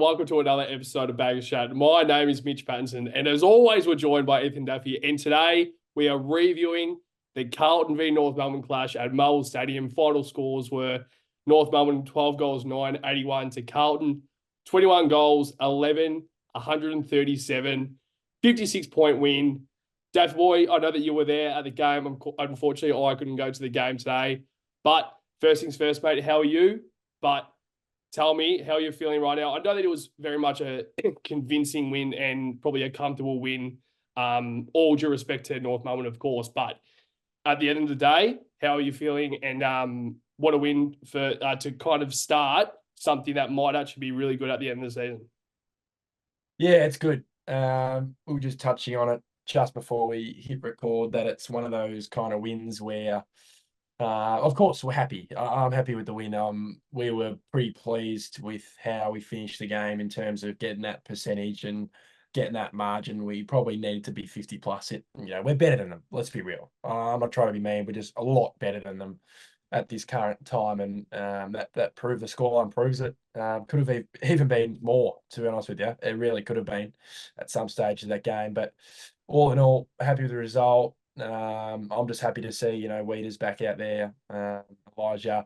welcome to another episode of Bag of Chat. My name is Mitch Pattinson, and as always, we're joined by Ethan Duffy. And today we are reviewing the Carlton v North Melbourne clash at Melbourne Stadium. Final scores were North Melbourne 12 goals, 9, 81 to Carlton, 21 goals, 11, 137, 56-point win. Daff boy, I know that you were there at the game. Unfortunately, I couldn't go to the game today. But first things first, mate, how are you? But tell me how you're feeling right now. I know that it was very much a convincing win and probably a comfortable win, all due respect to North Melbourne, of course. But at the end of the day, how are you feeling? And what a win for to kind of start something that might actually be really good at the end of the season. Yeah, it's good. We were just touching on it just before we hit record that it's one of those kind of wins where of course, we're happy. I'm happy with the win. We were pretty pleased with how we finished the game in terms of getting that percentage and getting that margin. We probably needed to be 50 plus. We're better than them. Let's be real. I'm not trying to be mean. We're just a lot better than them at this current time, and that proved the scoreline proves it. Could have even been more, to be honest with you. It really could have been at some stage of that game. But all in all, happy with the result. I'm just happy to see, Weiters back out there. Elijah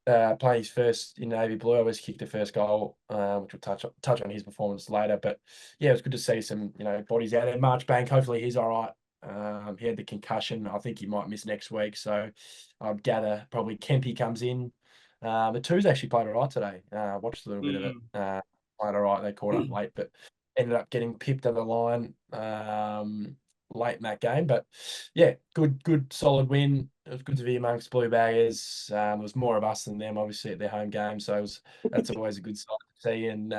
playing his first in Navy Blue. Always kicked the first goal, which we'll touch on his performance later. But yeah, it was good to see some, bodies out there. Marchbank, hopefully he's all right. He had the concussion. I think he might miss next week. So I'd gather probably Kempy comes in. The twos actually played all right today. Watched a little bit of it. Played all right. They caught up late, but ended up getting pipped on the line late in that game. But yeah, good solid win. It was good to be amongst Blue Baggers. It was more of us than them, obviously, at their home game. So that's always a good sign to see. And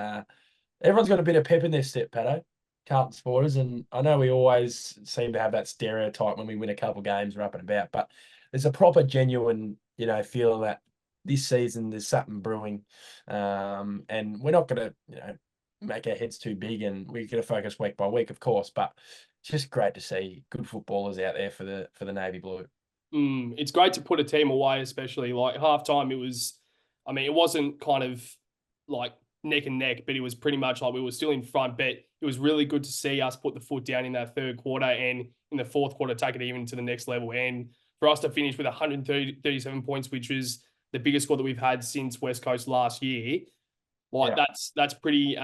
everyone's got a bit of pep in their step, Patto, Carlton supporters. And I know we always seem to have that stereotype when we win a couple of games, we're up and about. But there's a proper, genuine, feel that this season there's something brewing. And we're not going to, make our heads too big, and we're going to focus week by week, of course. But it's just great to see good footballers out there for the Navy Blue. It's great to put a team away, especially like halftime. It wasn't kind of like neck and neck, but it was pretty much like we were still in front. But it was really good to see us put the foot down in that third quarter and in the fourth quarter take it even to the next level. And for us to finish with 137 points, which is the biggest score that we've had since West Coast last year. That's pretty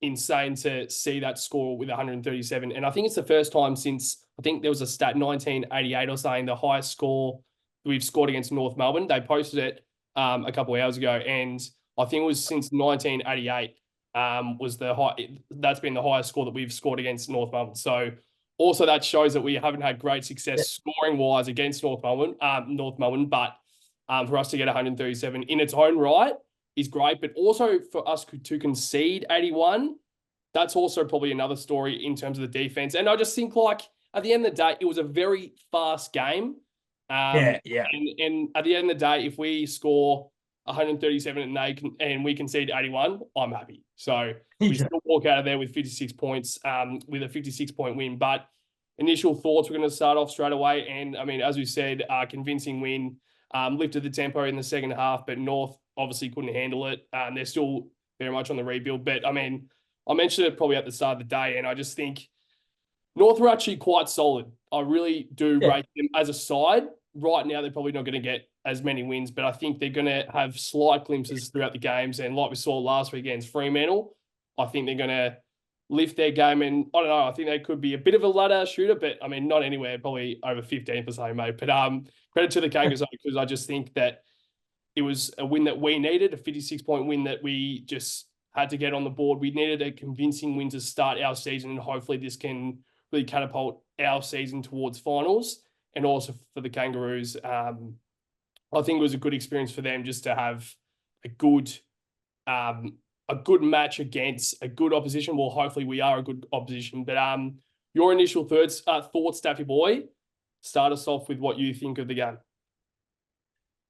insane to see that score with 137. And I think it's the first time since, I think there was a stat, 1988 or something, the highest score we've scored against North Melbourne. They posted it a couple of hours ago. And I think it was since 1988 was the high. That's been the highest score that we've scored against North Melbourne. So also that shows that we haven't had great success scoring wise against North Melbourne, but for us to get 137 in its own right is great, but also for us to concede 81, that's also probably another story in terms of the defense. And I just think, like, at the end of the day, it was a very fast game. Yeah. And at the end of the day, if we score 137 and we concede 81, I'm happy. So we still walk out of there with 56 points, with a 56-point win. But initial thoughts, we're going to start off straight away. And, as we said, convincing win, lifted the tempo in the second half, but North obviously couldn't handle it. They're still very much on the rebuild. But, I mentioned it probably at the start of the day, and I just think North are actually quite solid. I really do rate them as a side. Right now, they're probably not going to get as many wins, but I think they're going to have slight glimpses throughout the games. And like we saw last week against Fremantle, I think they're going to lift their game. And I don't know, I think they could be a bit of a ladder shooter, but not anywhere, probably over 15 or so, mate. But credit to the Kangaroos because I just think that it was a win that we needed, a 56-point win that we just had to get on the board. We needed a convincing win to start our season, and hopefully this can really catapult our season towards finals. And also for the Kangaroos, I think it was a good experience for them just to have a good match against a good opposition. Well, hopefully we are a good opposition. But your initial thoughts, Staffy boy, start us off with what you think of the game.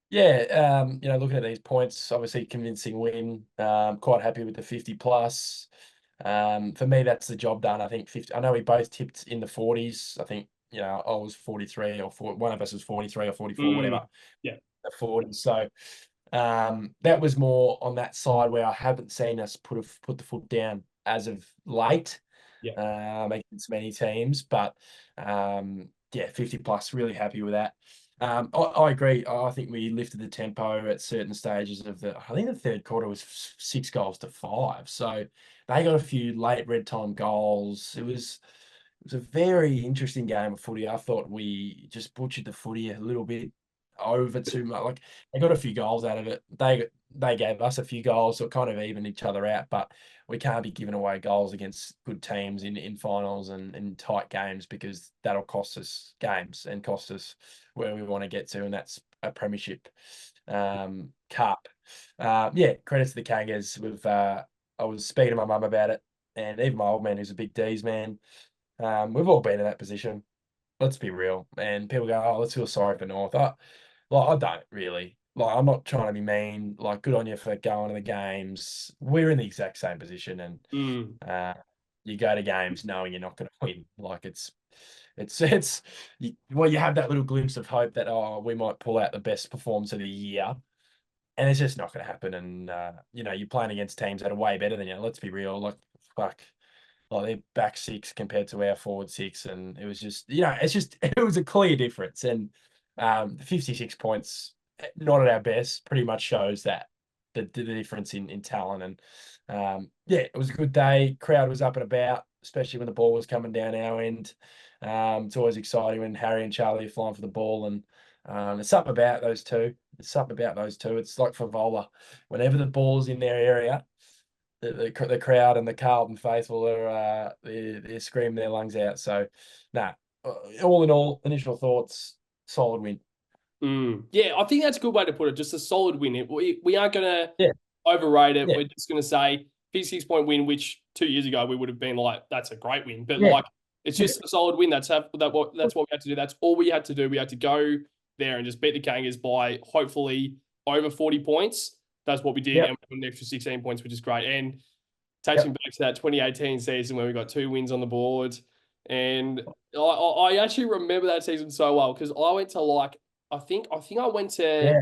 Yeah, looking at these points, obviously convincing win. Quite happy with the 50 plus. For me, that's the job done. I think 50. I know we both tipped in the 40s. I think I was 43 or 4. One of us was 43 or 44, whatever. Yeah, the 40s. So That was more on that side where I haven't seen us put the foot down as of late, Yeah. against many teams. But yeah, 50 plus, really happy with that. I agree. I think we lifted the tempo at certain stages of I think the third quarter was 6 goals to 5. So they got a few late red time goals. It was a very interesting game of footy. I thought we just butchered the footy a little bit over too much. Like they got a few goals out of it. They gave us a few goals, so it kind of evened each other out. But we can't be giving away goals against good teams in finals and in tight games, because that'll cost us games and cost us where we want to get to, and that's a premiership cup. Yeah, credit to the Kangas. I was speaking to my mum about it, and even my old man, who's a big D's man. We've all been in that position. Let's be real. And people go, "Oh, let's feel sorry for North." I don't really. Like, I'm not trying to be mean. Like, good on you for going to the games. We're in the exact same position, and Mm. you go to games knowing you're not going to win. Like, you have that little glimpse of hope that, oh, we might pull out the best performance of the year, and it's just not going to happen. And you're playing against teams that are way better than you. Let's be real. Like, fuck. Like, their back six compared to our forward six, and it was just, it was a clear difference. And 56 points, not at our best, pretty much shows that the difference in talent. And yeah, it was a good day. Crowd was up and about, especially when the ball was coming down our end. It's always exciting when Harry and Charlie are flying for the ball, and there's something about those two. There's something about those two. It's like for Vola, whenever the ball's in their area, the crowd and the Carlton faithful they're screaming their lungs out. So, nah, all in all, initial thoughts, solid win. Yeah, I think that's a good way to put it. Just a solid win. We aren't going to Yeah, overrate it. yeah, We're just going to say 56-point win, which 2 years ago we would have been like, that's a great win. But yeah, like, it's yeah, just a solid win. That's what we had to do. That's all we had to do. We had to go there and just beat the Kangas by hopefully over 40 points. That's what we did, yeah, and we got an extra 16 points, which is great. And takes yeah, me back to that 2018 season where we got 2 wins on the board. And I actually remember that season so well, because I went to like, I think I went to yeah,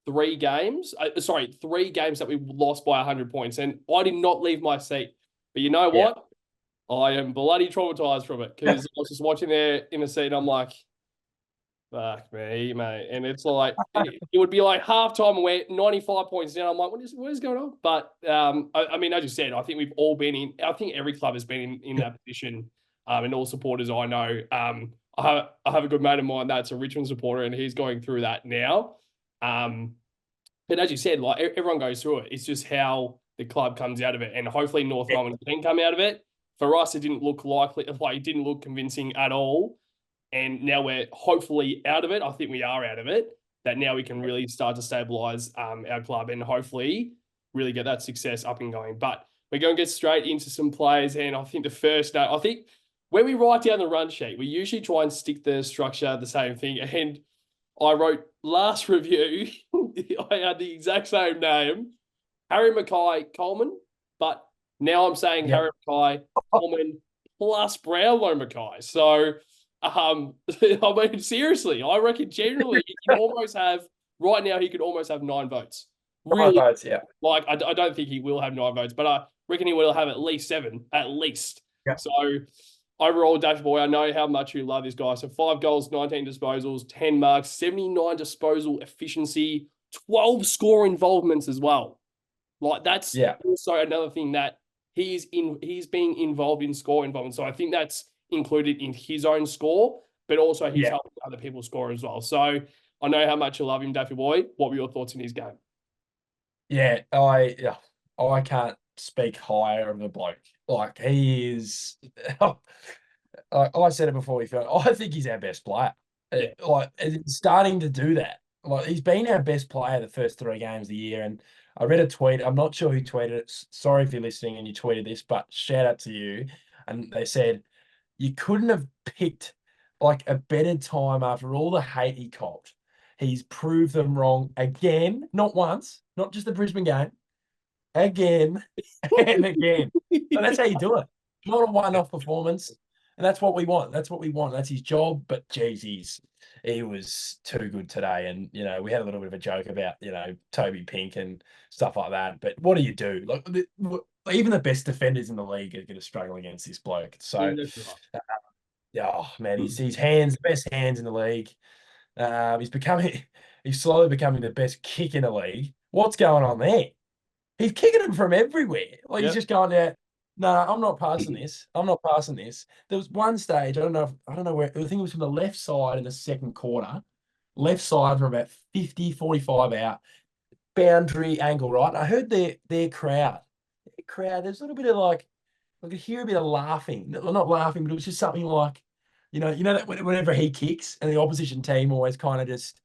3 games. Sorry, 3 games that we lost by 100 points, and I did not leave my seat. But you know yeah. what? I am bloody traumatized from it, because I was just watching there in the seat. And I'm like, fuck me, mate. And it's like, it would be like halftime and we're 95 points down. I'm like, what is going on? But I mean, as you said, I think we've all been I think every club has been in that position, and all supporters I know. I have a good mate of mine that's a Richmond supporter, and he's going through that now. But as you said, like, everyone goes through it. It's just how the club comes out of it. And hopefully North Melbourne can come out of it. For us, it didn't look likely, like, it didn't look convincing at all. And now we're hopefully out of it. I think we are out of it. That now we can really start to stabilize our club and hopefully really get that success up and going. But we're going to get straight into some players. And I think the first note, I think when we write down the run sheet, we usually try and stick the structure, the same thing. And I wrote last review, I had the exact same name, Harry McKAY Coleman, but now I'm saying Yeah. Harry McKAY Coleman plus Brownlow McKAY. So, I mean, seriously, I reckon generally he can almost have, right now, he could almost have 9 votes. Five Really, votes, yeah. like, I don't think he will have 9 votes, but I reckon he will have at least 7, at least. Yeah. So, overall, Dash Boy, I know how much you love this guy. So 5 goals, 19 disposals, 10 marks, 79 disposal efficiency, 12 score involvements as well. Like, that's Yeah. also another thing that he's being involved in score involvement. So I think that's included in his own score, but also he's Yeah. helping other people score as well. So I know how much you love him, Daffy Boy. What were your thoughts in his game? Yeah, I can't speak higher of the bloke. Like, he is. I said it before we filmed. I think he's our best player. Yeah. Like, it's starting to do that. Like, he's been our best player the first 3 games of the year. And I read a tweet. I'm not sure who tweeted it. Sorry if you're listening and you tweeted this, but shout out to you. And they said you couldn't have picked like a better time after all the hate he copped. He's proved them wrong again, not once, not just the Brisbane game, again and again. So that's how you do it. Not a one-off performance. And that's what we want. That's what we want. That's his job. But geez, he was too good today. And, we had a little bit of a joke about, Toby Pink and stuff like that. But what do you do? Like, even the best defenders in the league are going to struggle against this bloke. So, Exactly right. oh, man, his hands, the best hands in the league. He's slowly becoming the best kick in the league. What's going on there? He's kicking them from everywhere. Like he's just going there. No, I'm not passing this. I'm not passing this. There was one stage, I don't know where, I think it was from the left side in the second quarter, left side from about 50, 45 out, boundary angle, right? And I heard their crowd. There's a little bit of like, I could hear a bit of laughing. Well, not laughing, but it was just something like, that whenever he kicks and the opposition team always kind of just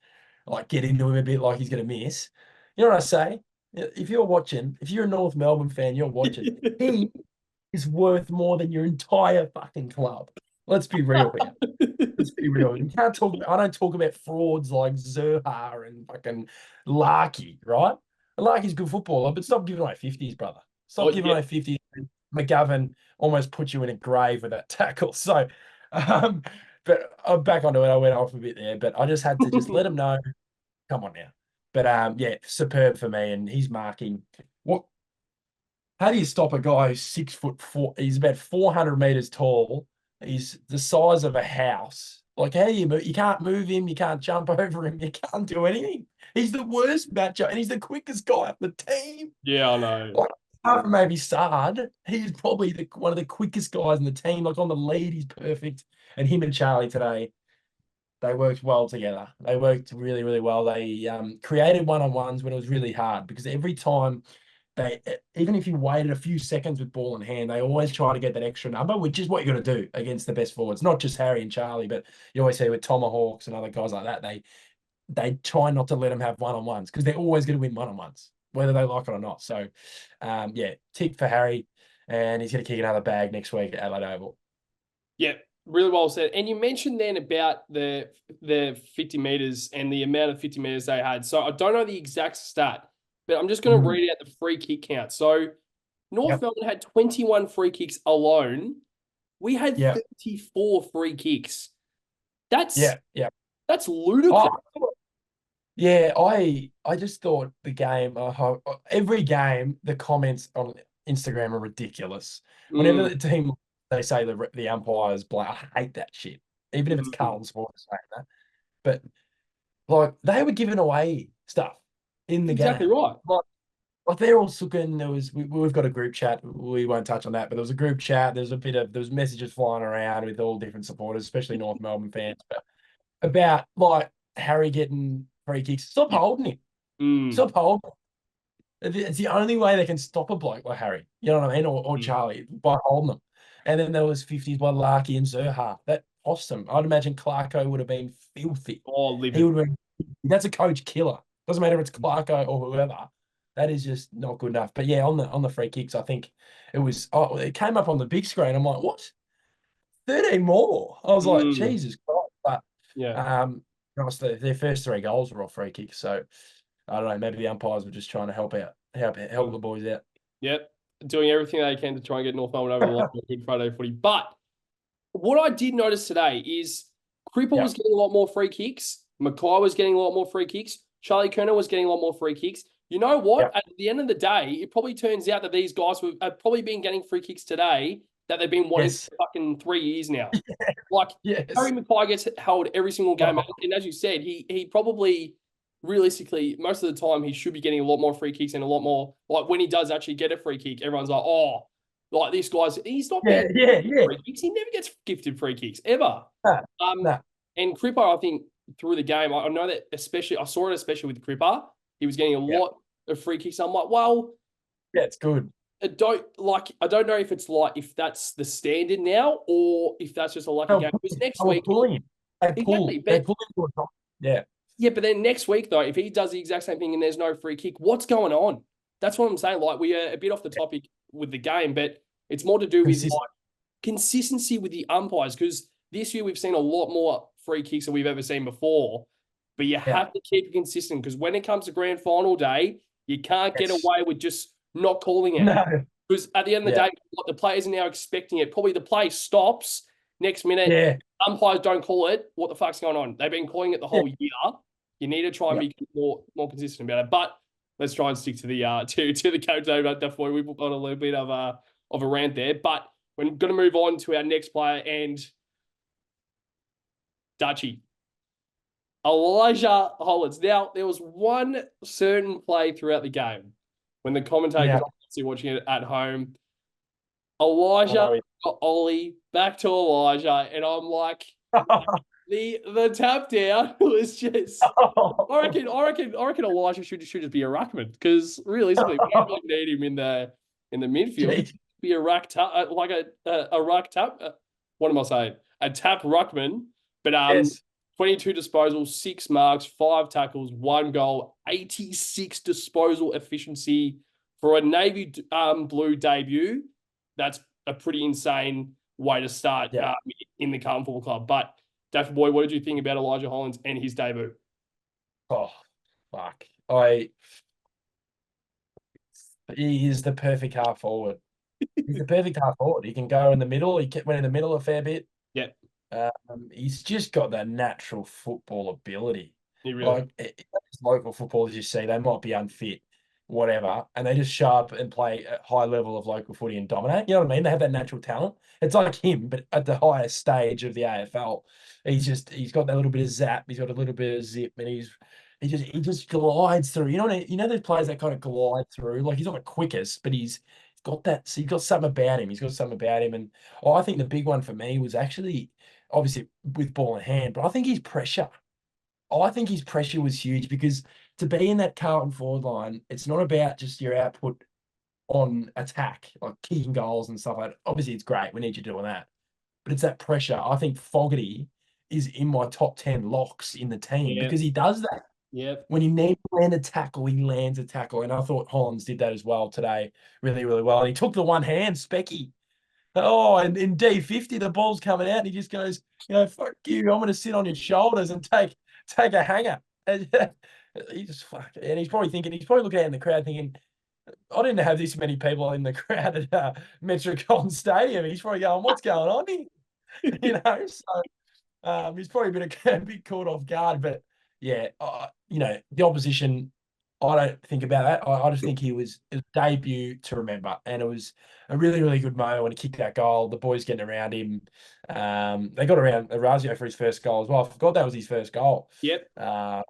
like get into him a bit like he's going to miss. You know what I say? If you're a North Melbourne fan, you're watching. He is worth more than your entire fucking club. Let's be real here. Let's be real. You can't talk. I don't talk about frauds like Zerha and fucking Larky, right? Larky's a good footballer, but stop giving away 50s, brother. Stop giving away 50s. McGovern almost put you in a grave with that tackle. So, but I'm back onto it. I went off a bit there, but I just had to just let him know. Come on now. But yeah, superb for me. And he's marking. How do you stop a guy who's 6'4"? He's about 400 meters tall. He's the size of a house. Like, how do you move? You can't move him. You can't jump over him. You can't do anything. He's the worst matchup, and he's the quickest guy on the team. Yeah, I know. Like, apart from maybe Sard, he's probably one of the quickest guys in the team. Like on the lead, he's perfect. And him and Charlie today, they worked well together. They worked really, really well. They created one-on-ones when it was really hard because every time even if you waited a few seconds with ball in hand, they always try to get that extra number, which is what you got to do against the best forwards. Not just Harry and Charlie, but you always see with Tomahawks and other guys like that, they try not to let them have one-on-ones because they're always going to win one-on-ones, whether they like it or not. So, yeah, tick for Harry, and he's going to kick another bag next week at Adelaide Oval. Yeah, really well said. And you mentioned then about the 50 meters and the amount of 50 meters they had. So I don't know the exact stat, but I'm just going to read out the free kick count. So North Melbourne had 21 free kicks alone. We had 34 free kicks. That's ludicrous. I just thought the game, every game, the comments on Instagram are ridiculous. Whenever the team, they say the umpires play, I hate that shit. Even if it's Carlton supporters saying that. But like they were giving away stuff in the game. Exactly right. Like they're all looking. We've got a group chat. We won't touch on that, but there was a group chat. There was messages flying around with all different supporters, especially North Melbourne fans, but about like Harry getting free kicks. Stop holding him. Stop holding him. It's the only way they can stop a bloke like Harry. You know what I mean? Or Charlie by holding them. And then there was 50s by Larky and Zerha. That cost them. I'd imagine Clarko would have been filthy. He would have been. That's a coach killer. Doesn't matter if it's Clarko or whoever. That is just not good enough. But yeah, on the free kicks, I think it was. Oh, it came up on the big screen. I'm like, what? 13 more. I was like, Jesus Christ. But their first 3 goals were off free kicks. So I don't know. Maybe the umpires were just trying to help the boys out. Yep, doing everything they can to try and get North Melbourne over the line with good Friday footy. But what I did notice today is Cripple was getting a lot more free kicks. McKAY was getting a lot more free kicks. Charlie Kerner was getting a lot more free kicks. You know what? At the end of the day, it probably turns out that these guys have probably been getting free kicks today that they've been wanting for fucking 3 years now. Harry McKAY gets held every single game. And as you said, he probably, realistically, most of the time, he should be getting a lot more free kicks and a lot more, like when he does actually get a free kick, everyone's like, oh, like this guy's, he's not getting free kicks. He never gets gifted free kicks, ever. And Cripper, I think, through the game, I know that especially, I saw it especially with Cripper, he was getting a lot of free kicks. I'm like, well, it's good. I don't know if that's the standard now or if that's just a lucky game. Because next week, yeah, but then next week though, if he does the exact same thing and there's no free kick, what's going on? That's what I'm saying. Like we are a bit off the topic with the game, but it's more to do with like consistency with the umpires. Because this year we've seen a lot more free kicks than we've ever seen before. But you have to keep it consistent because when it comes to grand final day, you can't get away with just not calling it. Because at the end of the day, what the players are now expecting it. Probably the play stops. Next minute, Yeah. umpires don't call it. What the fuck's going on? They've been calling it the whole year. You need to try and be more consistent about it. But let's try and stick to the to the coach over. Definitely, we've got a little bit of a rant there. But we're going to move on to our next player and Dutchy. Elijah Hollands. Now, there was one certain play throughout the game when the commentators obviously watching it at home. Elijah got Ollie back to Elijah, and I'm like, the tap down was just. I reckon Elijah should just be a ruckman because realistically, we don't really need him in the midfield. Be a ruck tap, like a ruck tap. What am I saying? A tap ruckman, but 22 disposals, 6 marks, 5 tackles, 1 goal, 86 disposal efficiency for a navy blue debut. That's a pretty insane way to start in the Carlton Football Club. But Daffy boy, what did you think about Elijah Hollands and his debut? Oh, fuck! He is the perfect half forward. He's the perfect half forward. He can go in the middle. He went in the middle a fair bit. Yeah. He's just got that natural football ability. Really local footballers you see, they might be unfit, whatever, and they just show up and play at high level of local footy and dominate. You know what I mean? They have that natural talent. It's like him, but at the highest stage of the AFL. He's got that little bit of zap. He's got a little bit of zip, and he just glides through. You know those players that kind of glide through. Like he's not the quickest, but he's got that. So he's got something about him. And I think the big one for me was actually obviously with ball in hand, but I think his pressure. I think his pressure was huge because to be in that Carlton forward line, it's not about just your output on attack, like kicking goals and stuff like that. Obviously, it's great. We need you doing that. But it's that pressure. I think Fogarty is in my top 10 locks in the team because he does that. Yeah. When he needs to land a tackle, he lands a tackle. And I thought Hollands did that as well today, really, really well. And he took the one hand, Specky. Oh, and in D50, the ball's coming out, and he just goes, fuck you. I'm going to sit on your shoulders and take a hanger. And he's probably looking out in the crowd thinking, I didn't have this many people in the crowd at Metricon Stadium. He's probably going, what's going on here? So he's probably a bit caught off guard. But yeah, the opposition, I don't think about that. I just think it was a debut to remember. And it was a really, really good moment when he kicked that goal. The boys getting around him. They got around Razio for his first goal as well. I forgot that was his first goal. Yep. But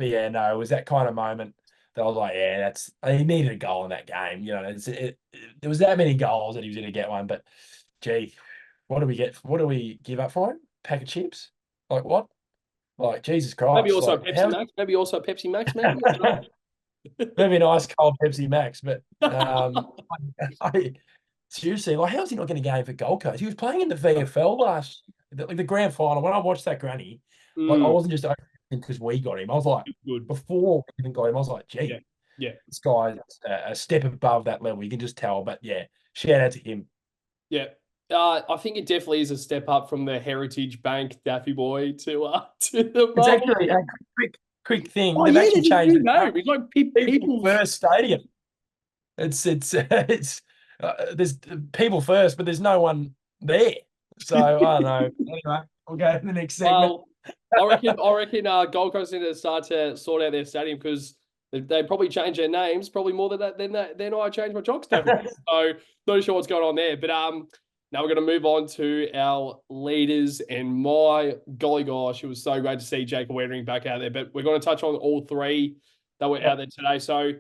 yeah, no, it was that kind of moment that I was like, yeah, he needed a goal in that game. There was that many goals that he was going to get one. But gee, what do we get? What do we give up for him? Pack of chips? Like what? Like Jesus Christ. Maybe also Pepsi Max. Maybe also Pepsi Max. Maybe. Maybe a nice cold Pepsi Max, but seriously, like, how's he not going to game for Gold Coast? He was playing in the VFL last, like the grand final. When I watched that granny, like I wasn't just because we got him. I was like, before we even got him, I was like, gee, this guy's a step above that level. You can just tell. But yeah, shout out to him. Yeah. I think it definitely is a step up from the Heritage Bank Daffy boy to the. It's actually a quick thing. Oh, They've actually changed it. It's like people first stadium. It's there's people first, but there's no one there. So I don't know. Anyway, we'll go to the next segment. Well, I reckon Gold Coast need to start to sort out their stadium because they probably change their names probably more than I changed my jocks. So not sure what's going on there. But now we're going to move on to our leaders, and my golly gosh, it was so great to see Jacob Weitering back out there. But we're going to touch on all 3 that were out there today. So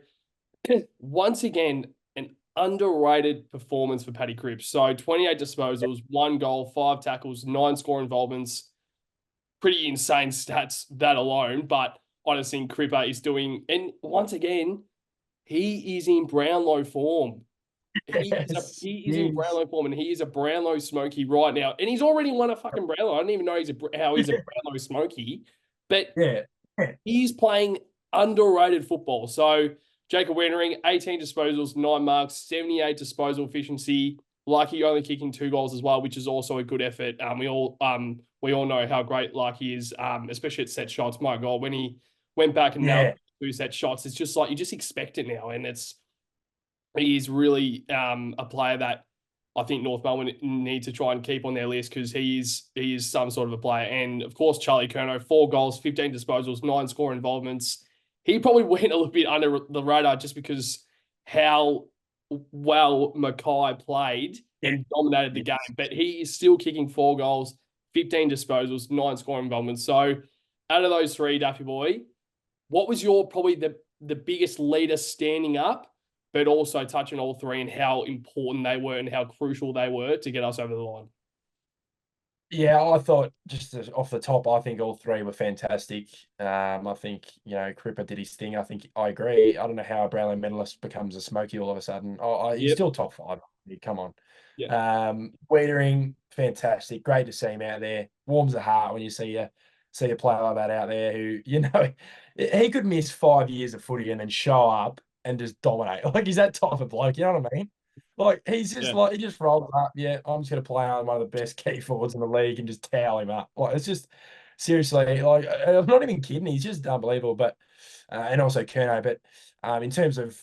once again, an underrated performance for Paddy Cripps. So 28 disposals, 1 goal, 5 tackles, 9 score involvements. Pretty insane stats that alone. But I just think Cripper is doing, and once again, he is in Brownlow form. He is in Brownlow form, and he is a Brownlow Smoky right now. And he's already won a fucking Brownlow. I don't even know how he's a Brownlow Smoky. But he's playing underrated football. So Jacob Weitering, 18 disposals, 9 marks, 78 disposal efficiency. Lucky only kicking 2 goals as well, which is also a good effort. We all know how great Lucky is, especially at set shots. My God, when he went back and now 2 set shots, it's just like you just expect it now, and he is really a player that I think North Melbourne need to try and keep on their list because he is some sort of a player. And of course, Charlie Curnow, 4 goals, 15 disposals, 9 score involvements. He probably went a little bit under the radar just because how well McKAY played and dominated the game. But he is still kicking 4 goals, 15 disposals, 9 score involvements. So out of those 3, Daffy boy, what was your probably the biggest leader standing up, but also touching all 3 and how important they were and how crucial they were to get us over the line? Yeah, I thought just off the top, I think all 3 were fantastic. I think, Cripper did his thing. I think I agree. I don't know how a Brownlow medalist becomes a smoky all of a sudden. He's Yep. still top 5. Come on. Yeah. Weitering, fantastic. Great to see him out there. Warms the heart when you see a player like that out there who, he could miss 5 years of footy and then show up and just dominate. Like, he's that type of bloke, you know what I mean? Like, he's just he just rolls up. Yeah, I'm just going to play on one of the best key forwards in the league and just towel him up. Like, it's just seriously, like, I'm not even kidding. He's just unbelievable. But, and also Kerno. But in terms of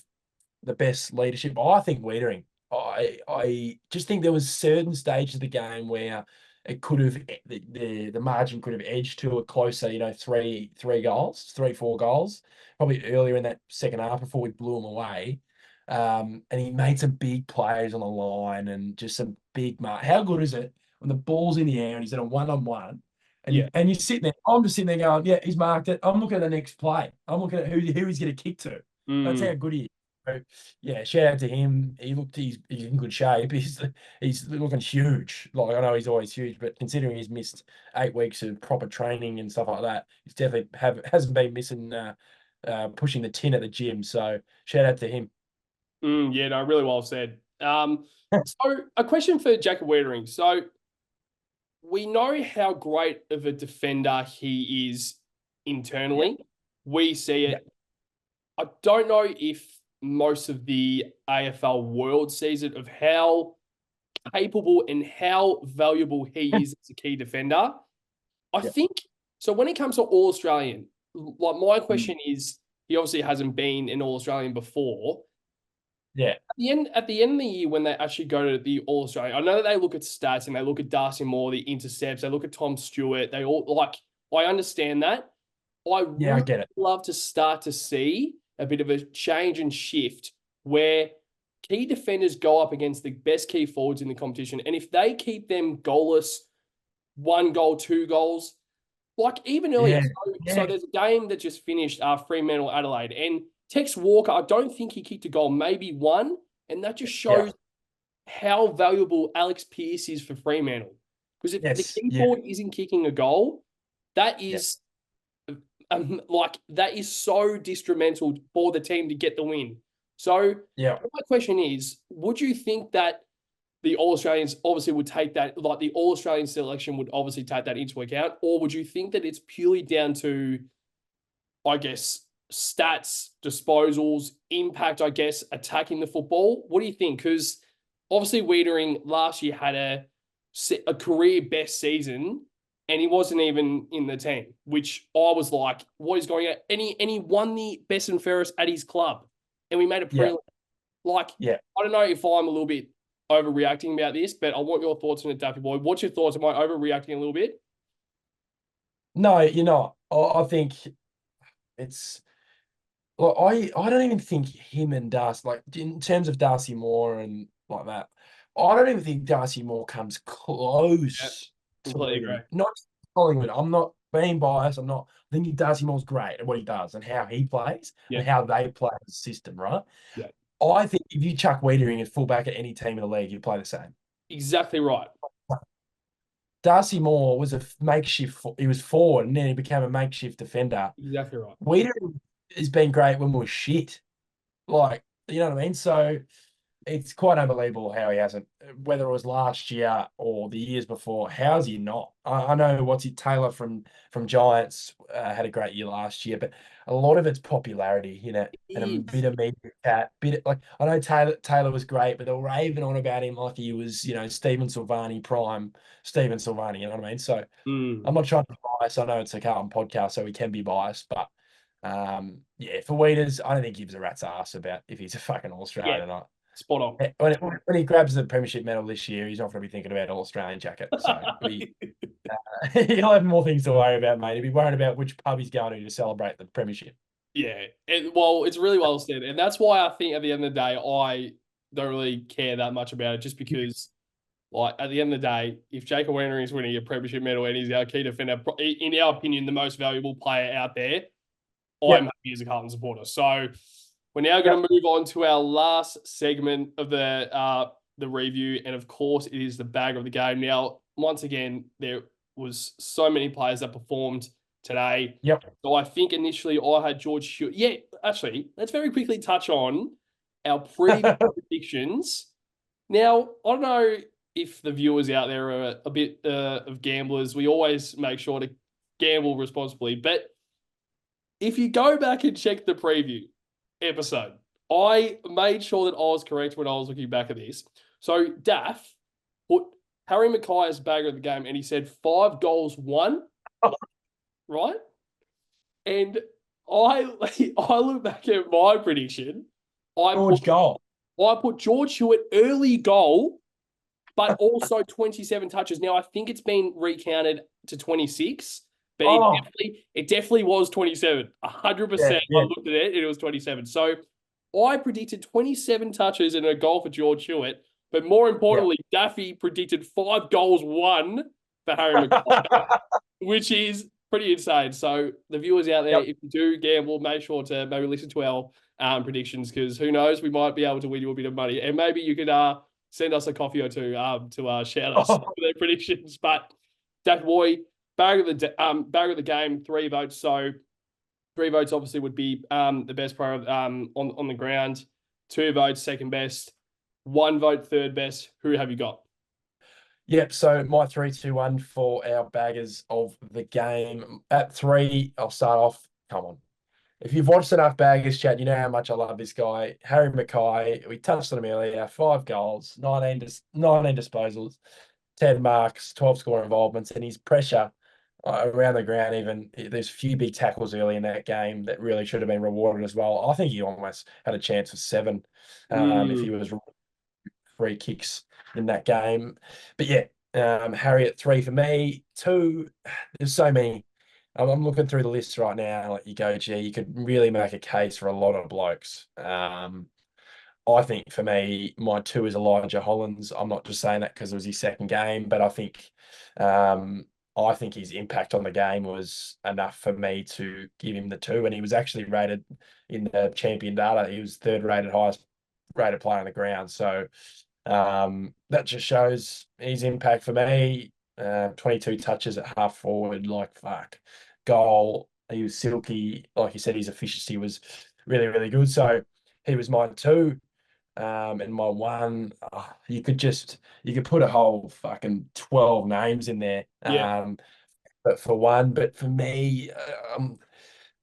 the best leadership, I think Weitering. I just think there was certain stages of the game where it could have the margin could have edged to a closer, 4 goals, probably earlier in that second half before we blew them away. And he made some big plays on the line and just some big mark. How good is it when the ball's in the air and he's in a one-on-one and you sit there? I'm just sitting there going, yeah, he's marked it. I'm looking at the next play. I'm looking at who he's going to kick to. That's how good he is. So, yeah, shout out to him. He's in good shape. He's looking huge. Like, I know he's always huge, but considering he's missed 8 weeks of proper training and stuff like that, he's definitely hasn't been missing pushing the tin at the gym. So shout out to him. Yeah, no, really well said. So a question for Jacob Weitering. So we know how great of a defender he is internally. We see it. I don't know if most of the AFL world sees it of how capable and how valuable he is as a key defender. I think so. When it comes to All Australian, like my question is, he obviously hasn't been an All Australian before. Yeah. At the end of the year, when they actually go to the All Australian, I know that they look at stats and they look at Darcy Moore, the intercepts, they look at Tom Stewart. They all I understand that. I I get it. love to start to see a bit of a change and shift where key defenders go up against the best key forwards in the competition. And if they keep them goalless, 1 goal, 2 goals, like even earlier. So there's a game that just finished Fremantle Adelaide. And Tex Walker, I don't think he kicked a goal, maybe 1. And that just shows how valuable Alex Pearce is for Fremantle. Because if the key forward isn't kicking a goal, that is that is so detrimental for the team to get the win. So my question is, would you think that the All Australians obviously would take that, like the All Australian selection would obviously take that into account, or would you think that it's purely down to, I guess, stats, disposals, impact, I guess, attacking the football? What do you think? Because obviously Weitering last year had a career best season and he wasn't even in the team, which I was like, what is going on? And he won the best and fairest at his club and we made a prelim. I don't know if I'm a little bit overreacting about this, but I want your thoughts on it, Daffy boy. What's your thoughts? Am I overreacting a little bit? No, you're not. I think it's like I don't even think him and Darcy, like in terms of Darcy Moore and like that, I don't even think Darcy Moore comes close Completely agree. Not Collingwood. I'm not being biased. I think Darcy Moore's great at what he does and how he plays and how they play the system, right? Yeah. I think if you chuck Weitering at fullback at any team in the league, you'd play the same. Exactly right. Darcy Moore was a makeshift. He was forward and then he became a makeshift defender. Exactly right. Weitering has been great when we were shit. Like, you know what I mean? So it's quite unbelievable how he hasn't, whether it was last year or the years before. How's he not? I know Taylor from Giants had a great year last year, but a lot of it's popularity, and a bit of media cat, like I know Taylor was great, but they were raving on about him like he was, Stephen Silvani prime, Stephen Silvani. You know what I mean? So I'm not trying to be biased. I know it's a Carlton podcast, so we can be biased, but for Weiters, I don't think he gives a rat's ass about if he's a fucking All-Australian or not. Spot on. When he grabs the premiership medal this year, he's not going to be thinking about All Australian jacket. So he'll have more things to worry about, mate. He'll be worried about which pub he's going to celebrate the premiership. Yeah, well, it's really well said, and that's why I think at the end of the day, I don't really care that much about it, just because, like, at the end of the day, if Jacob Weitering is winning a premiership medal and he's our key defender, in our opinion, the most valuable player out there, I'm happy as a Carlton supporter. So we're now going to move on to our last segment of the review, and of course, it is the bag of the game. Now, once again, there was so many players that performed today. Yep. So I think initially I had George Stewart. Yeah, actually, let's very quickly touch on our predictions. Now, I don't know if the viewers out there are a bit of gamblers. We always make sure to gamble responsibly. But if you go back and check the preview episode, I made sure that I was correct when I was looking back at this. So Daf put Harry McKAY as bagger of the game, and he said 5 goals, 1. Right? And I look back at my prediction. I put George Stewart early goal, but also 27 touches. Now, I think it's been recounted to 26, but it definitely was 27. 100%. Yeah. I looked at it, and it was 27. So I predicted 27 touches and a goal for George Stewart, but more importantly, Daffy predicted 5 goals, 1 for Harry McKAY, which is pretty insane. So the viewers out there, if you do gamble, make sure to maybe listen to our predictions, because who knows, we might be able to win you a bit of money, and maybe you could send us a coffee or two to shout us for their predictions. But that boy, bag of the game, 3 votes. So 3 votes obviously would be the best player on the ground. 2 votes second best. 1 vote third best. Who have you got? Yep, so my 3-2-1 for our baggers of the game. At 3, I'll start off. Come on. If you've watched enough baggers chat, you know how much I love this guy. Harry McKAY, we touched on him earlier, 5 goals, 19 disposals, 10 marks, 12 score involvements, and his pressure around the ground, even there's a few big tackles early in that game that really should have been rewarded as well. I think he almost had a chance of 7 if he was free kicks in that game. But yeah, Harry at 3 for me. 2, there's so many. I'm looking through the list right now. Like, you go, gee, you could really make a case for a lot of blokes. I think for me, my 2 is Elijah Hollands. I'm not just saying that because it was his second game, but I think his impact on the game was enough for me to give him the 2. And he was actually rated in the champion data. He was 3rd rated, highest rated player on the ground. So that just shows his impact for me. 22 touches at half forward, like, fuck. Goal, he was silky. Like you said, his efficiency was really, really good. So he was my 2. And my 1, you could put a whole fucking 12 names in there. But for 1, but for me,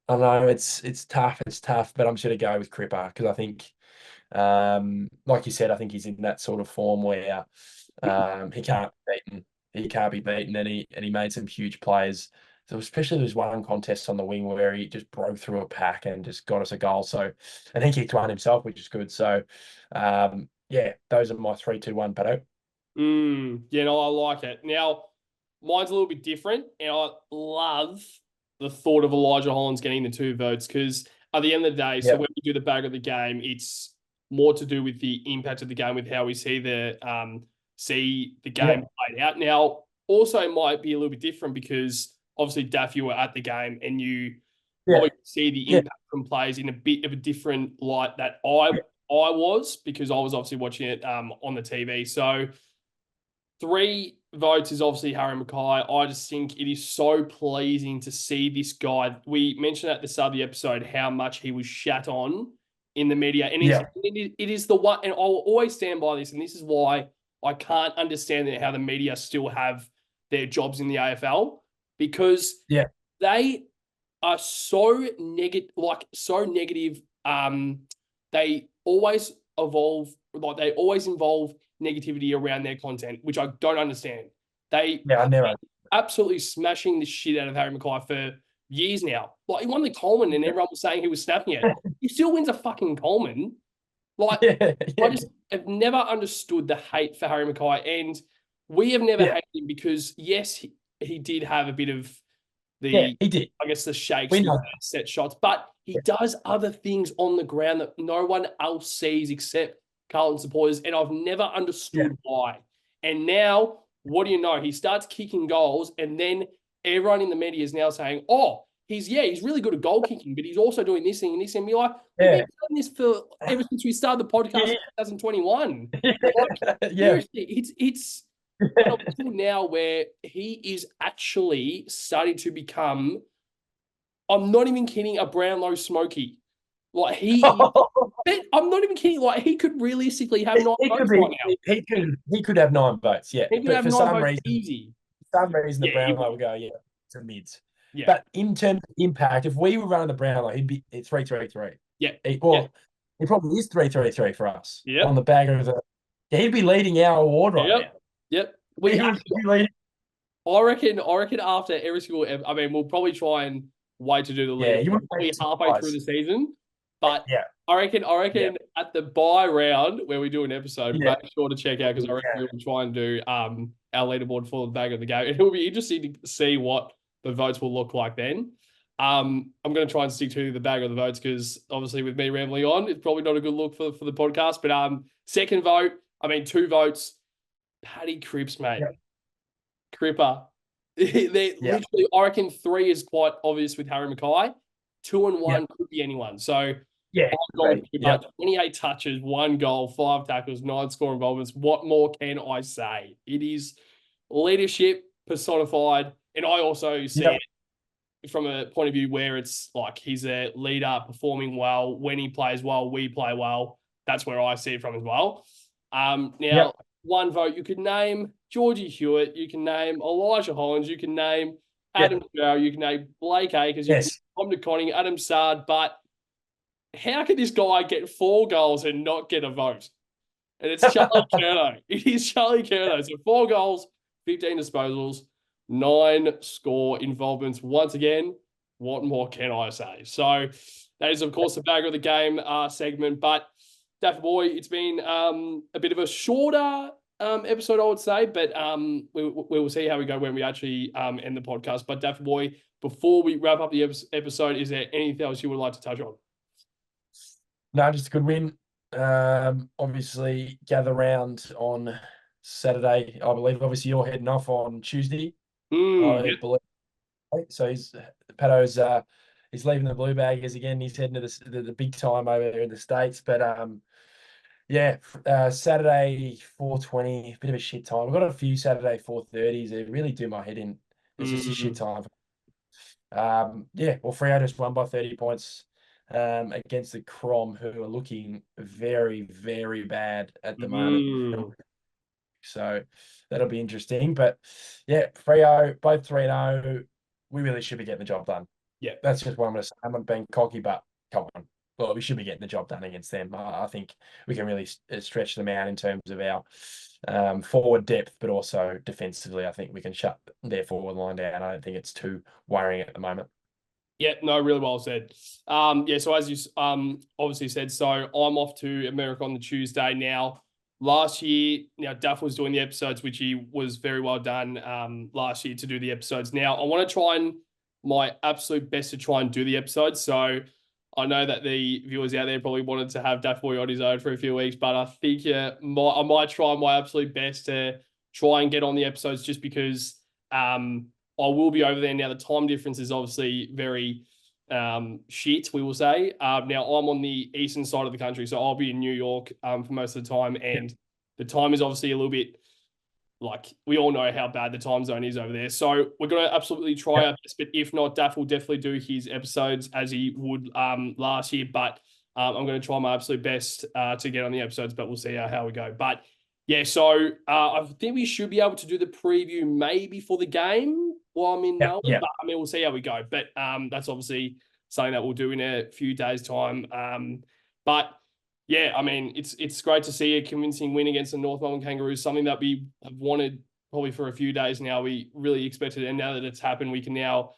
I know it's tough, but I'm just going to go with Cripper, because I think, like you said, I think he's in that sort of form where he can't be beaten, and he made some huge plays. So especially there's one contest on the wing where he just broke through a pack and just got us a goal. So, and he kicked one himself, which is good. So, yeah, those are my 3-2-1, Patto. Yeah, no, I like it. Now, mine's a little bit different, and I love the thought of Elijah Hollands getting the 2 votes, because at the end of the day, so when we do the bag of the game, it's more to do with the impact of the game, with how we see the game played out. Now, also it might be a little bit different because obviously, Daff, you were at the game and you probably see the impact from players in a bit of a different light that I was, because I was obviously watching it on the TV. So 3 votes is obviously Harry McKAY. I just think it is so pleasing to see this guy. We mentioned at the start of the episode how much he was shat on in the media. And it is the one, and I will always stand by this, and this is why I can't understand how the media still have their jobs in the AFL, because they are so negative. They always involve negativity around their content, which I don't understand. I never absolutely smashing the shit out of Harry McKAY for years now. Like, he won the Coleman and everyone was saying he was snapping it. He still wins a fucking Coleman. Like, have never understood the hate for Harry McKAY, and we have never hated him because, yes, he did have a bit of he did. I guess, the shakes We with know. set shots, but he does other things on the ground that no one else sees except Carlton supporters, and I've never understood why. And now, what do you know? He starts kicking goals, and then everyone in the media is now saying, "Oh, he's really good at goal kicking, but he's also doing this thing and this." And we're like, "We've been doing this for ever since we started the podcast in 2021." Like, seriously, it's until now where he is actually starting to become, I'm not even kidding, a Brownlow Smoky. Like I'm not even kidding. Like he could realistically have 9 votes right now. He could have 9 votes, yeah. He could But have for 9 some votes reason, easy. the Brownlow will go, to mids. Yeah. But in terms of impact, if we were running the Brownlow, he'd be 3-3-3. Yeah. It probably is 3-3-3 for us. Yeah. On the back of the, he'd be leading our award right now. Yep. I reckon after every single, I mean, we'll probably try and wait to do the lead. You wouldn't probably halfway through the season, but I reckon at the bye round where we do an episode, make sure to check out because I reckon we'll try and do our leaderboard for the bag of the game. And it'll be interesting to see what the votes will look like then. I'm going to try and stick to the bag of the votes because obviously with me rambling on, it's probably not a good look for the podcast. But second vote, 2 votes, Paddy Cripps, mate. Cripper. Literally, I reckon 3 is quite obvious with Harry McKAY. 2 and 1 could be anyone. So 28 touches, 1 goal, 5 tackles, 9 score involvements. What more can I say? It is leadership personified. And I also see it from a point of view where it's like he's a leader performing well. When he plays well, we play well. That's where I see it from as well. Now, 1 vote, you could name Georgie Hewitt, you can name Elijah Hollands, you can name Adam Stroud, you can name Blake Acres, you can name Tom DeConning, Adam Sard, but how can this guy get 4 goals and not get a vote? And it's Charlie Curnow. It is Charlie Curnow. So 4 goals, 15 disposals, 9 score involvements. Once again, what more can I say? So that is, of course, the bag of the game segment, but Daffy Boy, it's been a bit of a shorter episode, I would say, but we will see how we go when we actually end the podcast. But Daffy Boy, before we wrap up the episode, is there anything else you would like to touch on? No, just a good win. Obviously, gather round on Saturday, I believe. Obviously, you're heading off on Tuesday. I believe. So Patto's he's leaving the Blue Baggers again. He's heading to the big time over there in the States. But Saturday 4:20, bit of a shit time. We've got a few Saturday 4:30s. They really do my head in. It's just a shit time. Well, Freo just won by 30 points against the Crom, who are looking very, very bad at the moment. So that'll be interesting. But Freo, both 3-0. We really should be getting the job done. Yeah, that's just what I'm going to say. I'm not being cocky, but come on. Well, we should be getting the job done against them. I think we can really stretch them out in terms of our forward depth, but also defensively. I think we can shut their forward line down. I don't think it's too worrying at the moment. Yeah, no, really well said. So as you obviously said, so I'm off to America on the Tuesday now. Last year, Duff was doing the episodes, which he was very well done last year to do the episodes. Now, I want to try my absolute best to try and do the episodes. So I know that the viewers out there probably wanted to have Duff Boy on his own for a few weeks, but I think I might try my absolute best to try and get on the episodes just because I will be over there. Now, the time difference is obviously very shit, we will say. Now, I'm on the eastern side of the country, so I'll be in New York for most of the time, and the time is obviously a little bit, like, we all know how bad the time zone is over there. So we're going to absolutely try our best, but if not, Daff will definitely do his episodes as he would last year, but I'm going to try my absolute best to get on the episodes, but we'll see how we go. But so I think we should be able to do the preview maybe for the game while I'm in Melbourne. But we'll see how we go. But that's obviously something that we'll do in a few days' time. It's great to see a convincing win against the North Melbourne Kangaroos, something that we have wanted probably for a few days now. We really expected it, and now that it's happened, we can now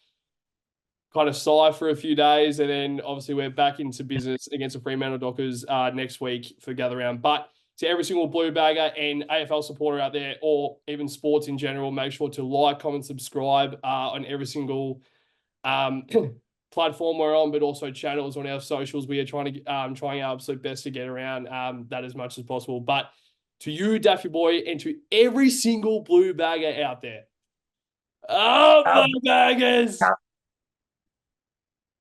kind of sigh for a few days, and then obviously we're back into business against the Fremantle Dockers next week for Gather Round. But to every single blue bagger and AFL supporter out there, or even sports in general, make sure to like, comment, subscribe on every single platform we're on, but also channels on our socials. We are trying our absolute best to get around that as much as possible. But to you, Daffy boy, and to every single blue bagger out there, blue baggers!